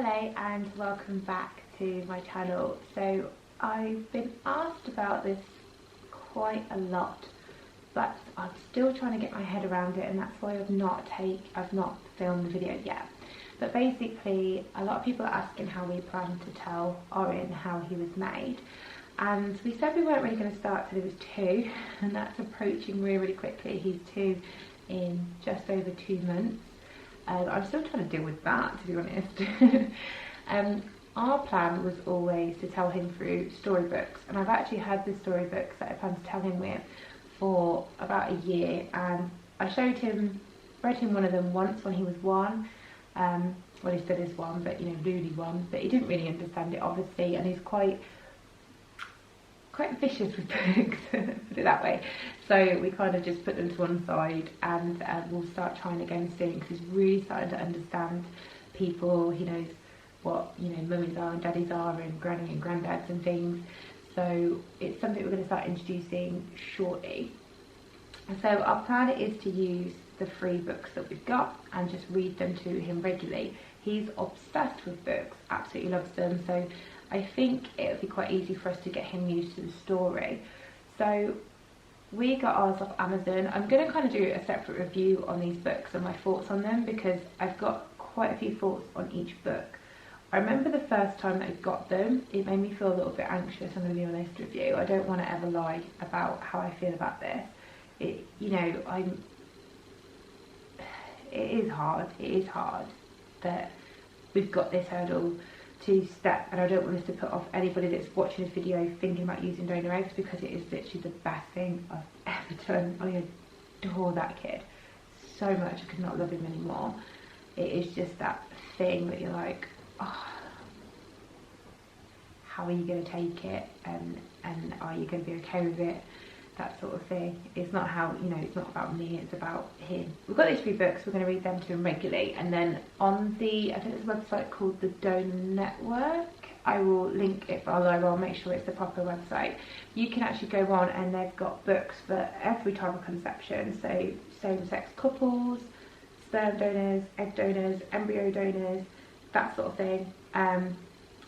Hello and welcome back to my channel. So I've been asked about this quite a lot, but I'm still trying to get my head around it, and that's why I've not filmed the video yet. But basically a lot of people are asking how we plan to tell Orin how he was made, and we said we weren't really going to start till he was 2, and that's approaching really quickly. He's 2 in just over 2 months. I'm still trying to deal with that, to be honest. Our plan was always to tell him through storybooks, and I've actually had the storybooks that I plan to tell him with for about a year, and I read him one of them once when he was 1. Well, he still is 1, but newly 1, but he didn't really understand it obviously, and he's quite vicious with books, put it that way. So we kind of just put them to one side, and we'll start trying again soon, because he's really starting to understand people. He knows what mummies are and daddies are, and granny and granddads and things. So it's something we're going to start introducing shortly. And so our plan is to use the free books that we've got and just read them to him regularly. He's obsessed with books, absolutely loves them, so I think it would be quite easy for us to get him used to the story. So we got ours off Amazon. I'm going to kind of do a separate review on these books and my thoughts on them, because I've got quite a few thoughts on each book. I remember the first time that I got them, it made me feel a little bit anxious, I'm going to be honest with you. I don't want to ever lie about how I feel about this. It is hard that we've got this hurdle to step, and I don't want us to put off anybody that's watching this video thinking about using donor eggs, because it is literally the best thing I've ever done. I adore that kid so much, I could not love him anymore. It is just that thing that you're like, oh, how are you going to take it, and are you going to be okay with it, that sort of thing. It's not how, it's not about me, it's about him. We've got these 3 books, we're going to read them to him regularly, and then on the, I think there's a website called the Donor Network, I will link it below, I'll make sure it's the proper website. You can actually go on, and they've got books for every type of conception, so same-sex couples, sperm donors, egg donors, embryo donors, that sort of thing,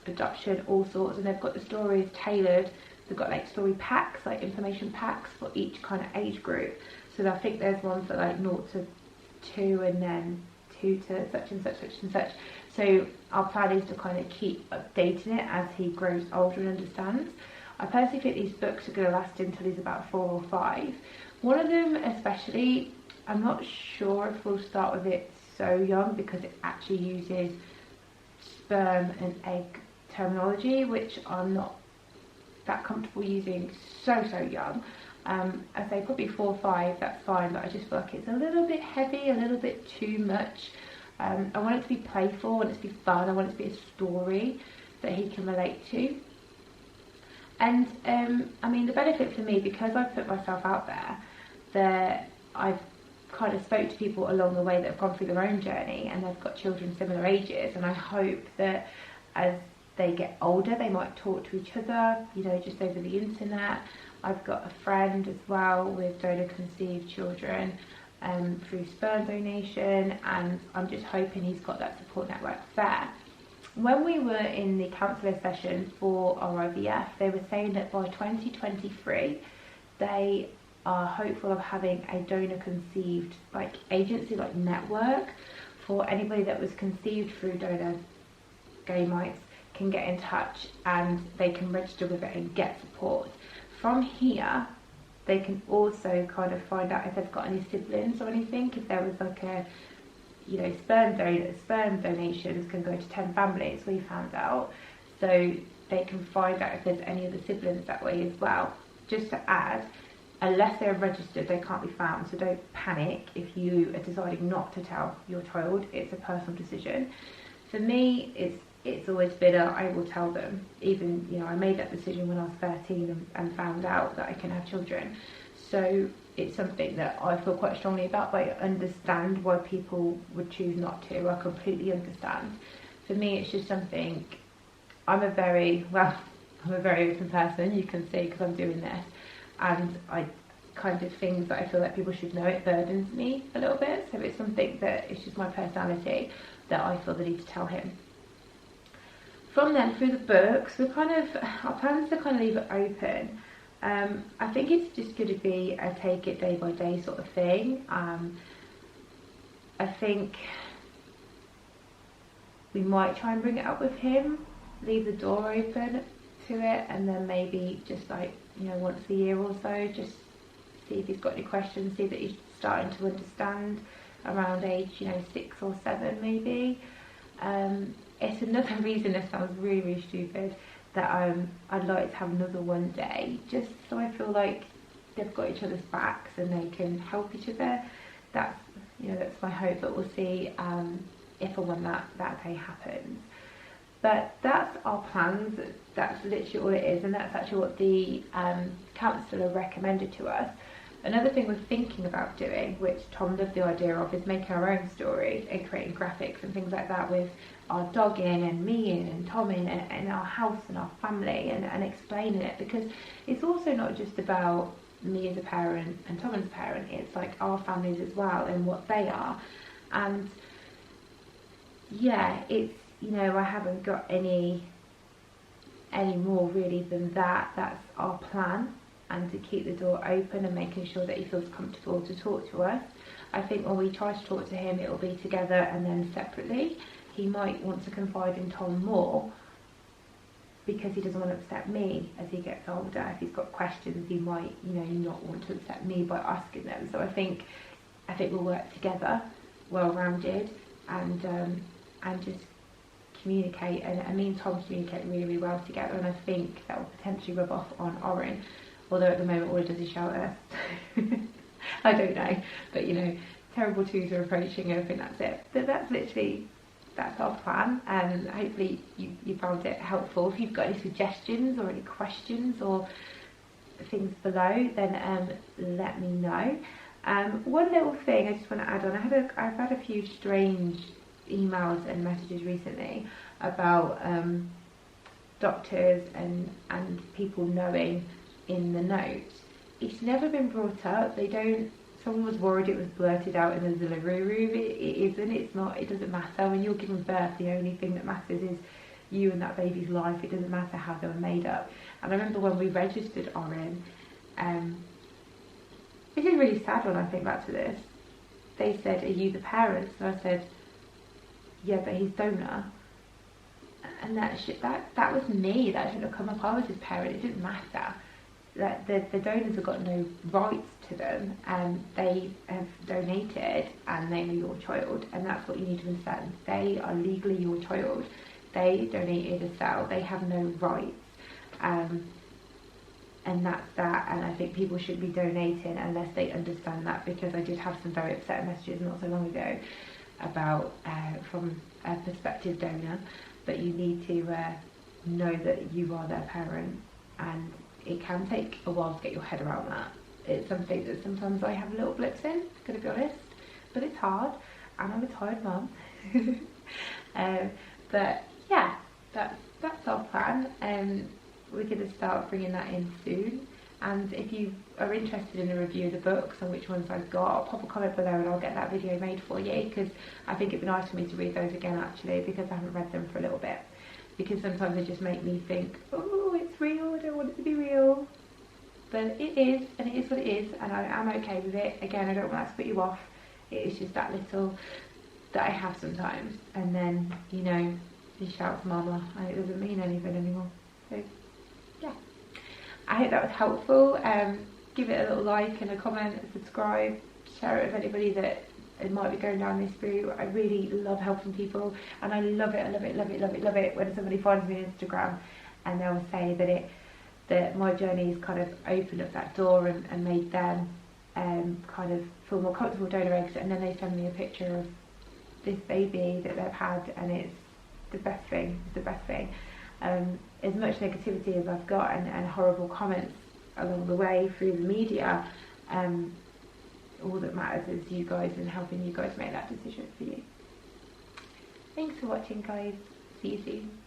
adoption, all sorts, and they've got the stories tailored. They've got like story packs, like information packs for each kind of age group. So I think there's one for like 0 to 2, and then 2 to such and such, such and such. So our plan is to kind of keep updating it as he grows older and understands. I personally think these books are going to last until he's about 4 or 5. One of them especially, I'm not sure if we'll start with it so young, because it actually uses sperm and egg terminology, which I'm not that comfortable using so young. I say probably 4 or 5, that's fine, but I just feel like it's a little bit heavy, a little bit too much. I want it to be playful, I want it to be fun, I want it to be a story that he can relate to. And I mean, the benefit for me, because I've put myself out there, that I've kind of spoke to people along the way that have gone through their own journey, and they've got children similar ages, and I hope that as they get older they might talk to each other, just over the internet. I've got a friend as well with donor conceived children through sperm donation, and I'm just hoping he's got that support network there. When we were in the counsellor session for our IVF, they were saying that by 2023 they are hopeful of having a donor conceived like agency, like network, for anybody that was conceived through donor gametes can get in touch, and they can register with it and get support. From here they can also kind of find out if they've got any siblings or anything. If there was like a sperm donations can go to 10 families, we found out, so they can find out if there's any other siblings that way as well. Just to add, unless they're registered they can't be found, so don't panic if you are deciding not to tell your child. It's a personal decision. For me, it's always been I will tell them. Even I made that decision when I was 13 and found out that I can have children, so it's something that I feel quite strongly about, but I understand why people would choose not to. I completely understand. For me, it's just something, I'm a very open person, you can see, because I'm doing this, and I kind of things that I feel like people should know, it burdens me a little bit. So it's something that it's just my personality that I feel the need to tell him. from then, through the books, our plan is to kind of leave it open. I think it's just going to be a take it day by day sort of thing. I think we might try and bring it up with him, leave the door open to it, and then maybe just like, you know, once a year or so, just see if he's got any questions, see that he's starting to understand around age, you know, 6 or 7 maybe. It's another reason, this sounds really, really stupid, that I'd like to have another one day, just so I feel like they've got each other's backs and they can help each other. That's, you know, that's my hope, but we'll see if or when that day happens. But that's our plans. That's literally all it is, and that's actually what the counsellor recommended to us. Another thing we're thinking about doing, which Tom loved the idea of, is making our own story and creating graphics and things like that with our dog in and me in and Tom in and our house and our family, and explaining it, because it's also not just about me as a parent and Tom as a parent, it's like our families as well and what they are. And yeah, it's, you know, I haven't got any more really than that. That's our plan, and to keep the door open and making sure that he feels comfortable to talk to us. I think when we try to talk to him, it will be together and then separately. He might want to confide in Tom more because he doesn't want to upset me as he gets older. If he's got questions, he might, you know, not want to upset me by asking them. So I think we'll work together, well-rounded, and just communicate. And me and Tom communicate really, really well together, and I think that will potentially rub off on Oren. Although at the moment all he does is shout at us. I don't know, but you know, terrible twos are approaching, and I think that's it. But that's our plan, and hopefully you found it helpful. If you've got any suggestions or any questions or things below, then let me know. One little thing I just want to add on, I've had a few strange emails and messages recently about doctors and people knowing in the notes. It's never been brought up. Someone was worried it was blurted out in the delivery room. It isn't. It's not. It doesn't matter. When you're giving birth, the only thing that matters is you and that baby's life. It doesn't matter how they were made up. And I remember when we registered Oren, this is really sad when I think back to this. They said, "Are you the parents?" And I said, "Yeah, but he's donor." And that was me. That shouldn't have come up. I was his parent. It didn't matter. That the donors have got no rights to them, and they have donated, and they are your child, and that's what you need to understand. They are legally your child. They donated a cell. They have no rights, and that's that. And I think people should be donating unless they understand that, because I did have some very upset messages not so long ago about from a prospective donor, but you need to know that you are their parent, and it can take a while to get your head around that. It's something that sometimes I have little blips in, gotta be honest, but it's hard, and I'm a tired mum. But yeah, that's our plan, and we're going to start bringing that in soon. And if you are interested in a review of the books and which ones I've got, I'll pop a comment below and I'll get that video made for you, because I think it'd be nice for me to read those again actually, because I haven't read them for a little bit. Because sometimes they just make me think, oh, it's real, I don't want it to be real. But it is, and it is what it is, and I am okay with it. Again, I don't want that to put you off. It is just that little that I have sometimes. And then, you know, he shouts mama, and it doesn't mean anything anymore. So, yeah. I hope that was helpful. Give it a little like and a comment, subscribe, share it with anybody that it might be going down this route. I really love helping people, and I love it when somebody finds me on Instagram and they'll say that my journey has kind of opened up that door and made them kind of feel more comfortable donor eggs, and then they send me a picture of this baby that they've had, and it's the best thing. As much negativity as I've got and horrible comments along the way through the media, all that matters is you guys and helping you guys make that decision for you. Thanks for watching, guys. See you soon.